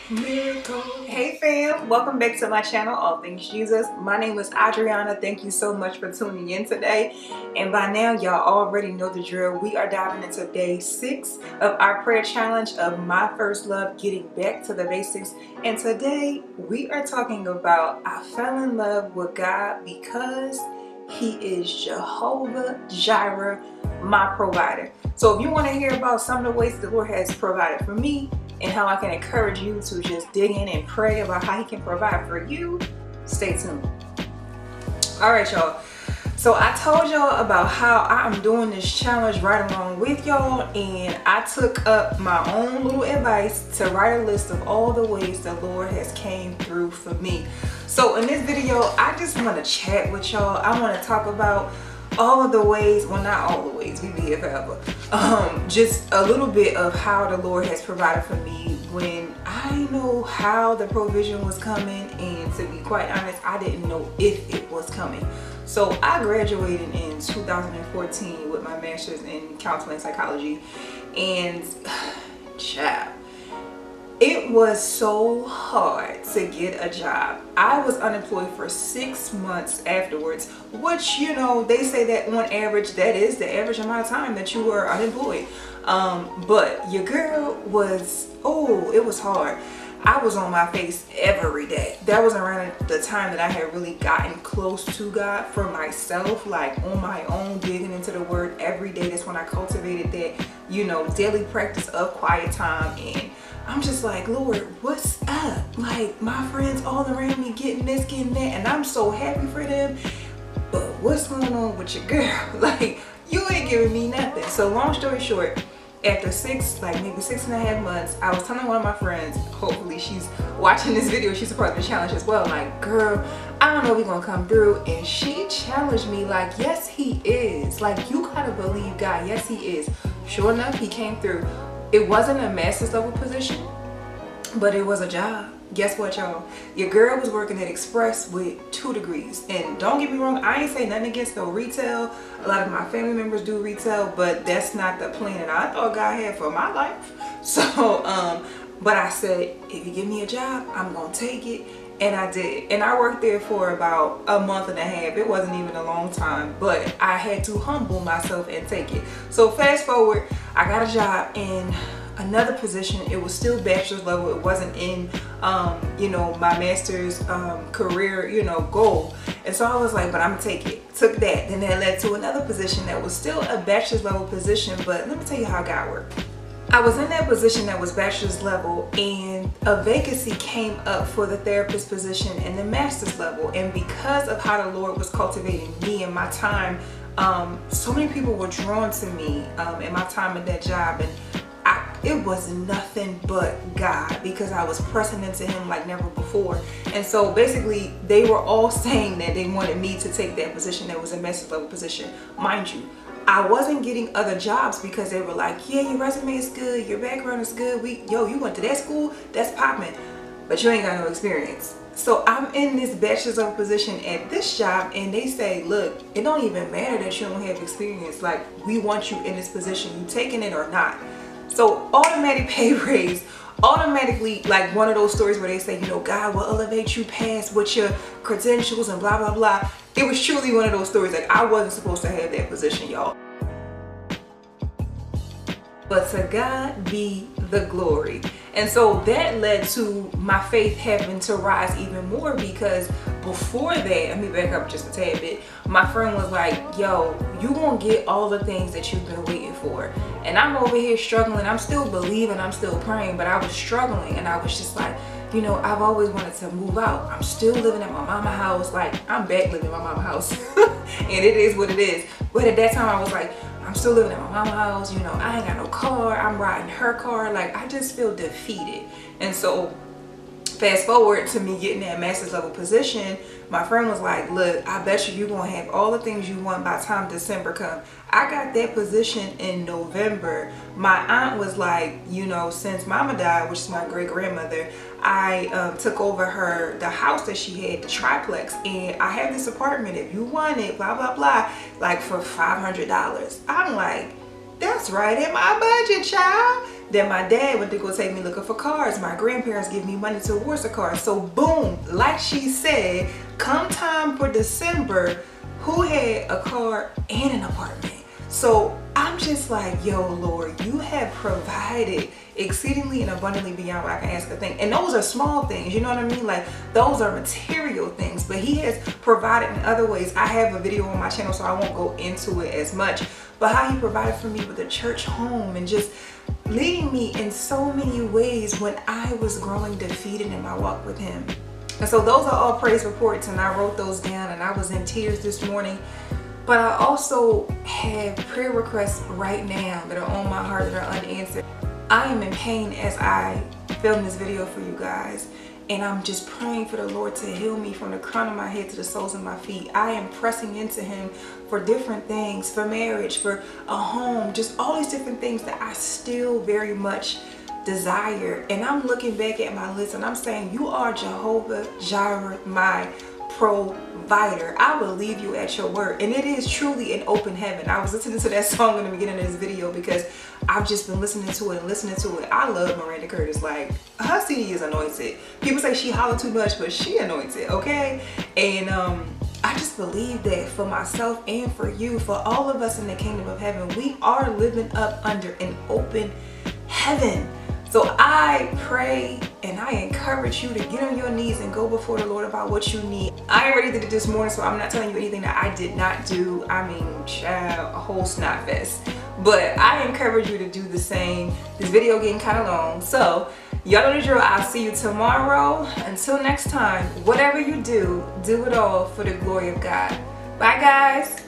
Miracle. Hey fam, welcome back to my channel, All Things Jesus. My name is Adriana. Thank you so much for tuning in today. And by now, y'all already know the drill. We are diving into day 6 of our prayer challenge of My First Love, getting back to the basics. And today we are talking about I fell in love with God because He is Jehovah Jireh, my provider. So if you want to hear about some of the ways the Lord has provided for me, and how I can encourage you to just dig in and pray about how He can provide for you, stay tuned. All right, y'all. So I told y'all about how I'm doing this challenge right along with y'all, and I took up my own little advice to write a list of all the ways the Lord has came through for me. So in this video, I just want to chat with y'all. I want to talk about all of the ways, well, not all the ways, we be here forever. Just a little bit of how the Lord has provided for me when I know how the provision was coming, and to be quite honest, I didn't know if it was coming. So I graduated in 2014 with my master's in counseling psychology, and child, it was so hard to get a job. I was unemployed for 6 months afterwards, which, you know, they say that on average, that is the average amount of time that you were unemployed. But your girl was, it was hard. I was on my face every day. That was around the time that I had really gotten close to God for myself, like on my own, digging into the word every day. That's when I cultivated that, you know, daily practice of quiet time. And I'm just like, Lord, what's up? Like, my friends all around me getting this, getting that, and I'm so happy for them. But what's going on with your girl? Like, you ain't giving me nothing. So long story short, after maybe 6.5 months, I was telling one of my friends, hopefully she's watching this video, she's a part of the challenge as well, like, girl, I don't know if he's gonna come through. And she challenged me like, yes, he is. Like, you gotta believe God. Yes, he is. Sure enough, he came through. It wasn't a master's level position, but it was a job. Guess what, y'all? Your girl was working at Express with 2 degrees. And don't get me wrong, I ain't say nothing against no retail. A lot of my family members do retail, but that's not the plan that I thought God had for my life. So, but I said, if you give me a job, I'm gonna take it. And I did. And I worked there for about a month and a half. It wasn't even a long time, but I had to humble myself and take it. So fast forward, I got a job in another position. It was still bachelor's level. It wasn't in, you know, my master's career, you know, goal. And so I was like, but I'm gonna take it. Took that. Then that led to another position that was still a bachelor's level position. But let me tell you how God worked. I was in that position that was bachelor's level, and a vacancy came up for the therapist position in the master's level. And because of how the Lord was cultivating me and my time, so many people were drawn to me in my time at that job. And it was nothing but God, because I was pressing into Him like never before. And so basically they were all saying that they wanted me to take that position that was a master's level position. Mind you, I wasn't getting other jobs because they were like, yeah, your resume is good, your background is good, you went to that school, that's popping, but you ain't got no experience. So I'm in this bachelor's level position at this job, and they say, look, it don't even matter that you don't have experience. Like, we want you in this position, you taking it or not. So automatic pay raise, automatically, like one of those stories where they say, you know, God will elevate you past with your credentials and blah, blah, blah. It was truly one of those stories. Like, I wasn't supposed to have that position, y'all. But to God be the glory. And so that led to my faith having to rise even more, because before that, let me back up just a tad bit. My friend was like, yo, you gonna get all the things that you've been waiting for. And I'm over here struggling. I'm still believing, I'm still praying, but I was struggling. And I was just like, you know, I've always wanted to move out. I'm still living at my mama's house. Like, I'm back living at my mama's house. And it is what it is. But at that time I was like, I'm still living at my mama's house, you know, I ain't got no car, I'm riding her car. Like, I just feel defeated. And so fast forward to me getting that master's level position, my friend was like, look, I bet you're gonna have all the things you want by the time December come. I got that position in November. My aunt was like, you know, since mama died, which is my great grandmother, I took over the house that she had, the triplex, and I have this apartment if you want it, blah blah blah, like for $500. I'm like, that's right in my budget, child. Then my dad went to go take me looking for cars. My grandparents give me money towards a car. So boom, like she said, come time for December, who had a car and an apartment? So I'm just like, yo, Lord, you have provided exceedingly and abundantly beyond what I can ask or think. And those are small things, you know what I mean? Like, those are material things, but he has provided in other ways. I have a video on my channel, so I won't go into it as much, but how he provided for me with a church home and just leading me in so many ways when I was growing defeated in my walk with him. And so those are all praise reports, and I wrote those down, and I was in tears this morning. But I also have prayer requests right now that are on my heart that are unanswered. I am in pain as I film this video for you guys, and I'm just praying for the Lord to heal me from the crown of my head to the soles of my feet. I am pressing into him for different things, for marriage, for a home, just all these different things that I still very much desire. And I'm looking back at my list and I'm saying, you are Jehovah Jireh, my provider. I believe you at your word, and it is truly an open heaven. I was listening to that song in the beginning of this video because I've just been listening to it and listening to it. I love Miranda Curtis. Like, her CD is anointed. People say she holler too much, but she anointed, okay? And I just believe that for myself and for you, for all of us in the kingdom of heaven, we are living up under an open heaven. So I pray and I encourage you to get on your knees and go before the Lord about what you need. I already did it this morning, so I'm not telling you anything that I did not do. I mean, child, a whole snot fest. But I encourage you to do the same. This video getting kind of long, so y'all know the drill. I'll see you tomorrow. Until next time, whatever you do, do it all for the glory of God. Bye, guys.